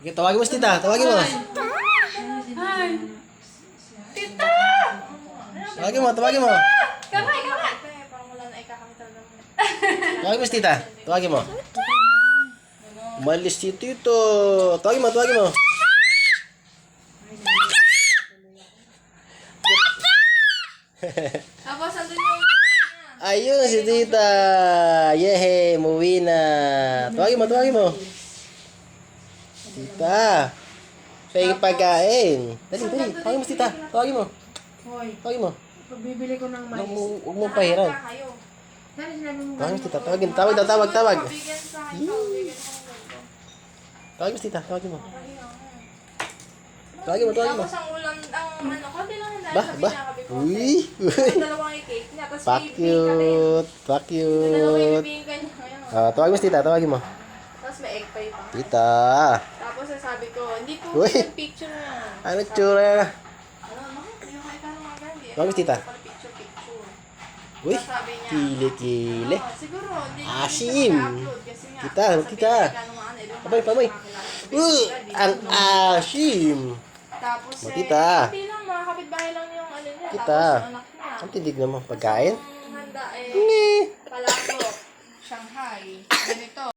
Okay, tawagin mo si tita. Tawagin mo. Hi! Tita! Tawagin mo, tawagin mo. Kamay, kamay! Tawagin mo si tita. Tawagin mo. Umalis si tito. Tawagin mo, tawagin mo. Tapos, andun yung anak niya. Ayun si tita. Yehe, muwi na. Tawagin mo, tawagin mo. Tita. Pahingin pagkain. Dali, dali. Tawagin mo si tita. Tawagin mo. Hoy, Tawagin mo. pagbibili ko ng mais. Huwag mong pahiran. Saan sinabi mo Tawagin mo si tita. ganun? Tawagin. Tawag daw, tawag, tawag. Pabigyan sa akin, pabigyan ko ng ganito. Tawagin mo si tita. Tawagin mo. Tawagin mo, tawagin mo. Tapos ang ulam, ang ano, konti lang na Ba, sabi ba. niya, kabi ko. Uy. Ang dalawang i-cake niya, tapos Pa bibingka din. cute. Pa Yung dalawang cute. ibibingka niya. Ayun. Tawagin mo si tita. Tawagin mo. Tapos may egg pie pa. Tita. Tapos sabi ko, hindi po Uy. picture na yan. Ano tsura? Ano, yung kay Karang Magandi. Bakit, tita? Picture. Uy. Tapos sabi niya, Kili-kili. siguro, hindi Asim. mag-upload kasi nga. Kita, sabi kita. niya, gano'ng ano, eh, Pamay, pamay. makakilala sa Facebook, Ang asim. Tapos Tita. hindi lang, mga kapitbahay lang yung ano niya. Kita. Tapos yung anak niya. Ang tindig naman pagkain. Ang handa Ni. palabok, Shanghai, ganito.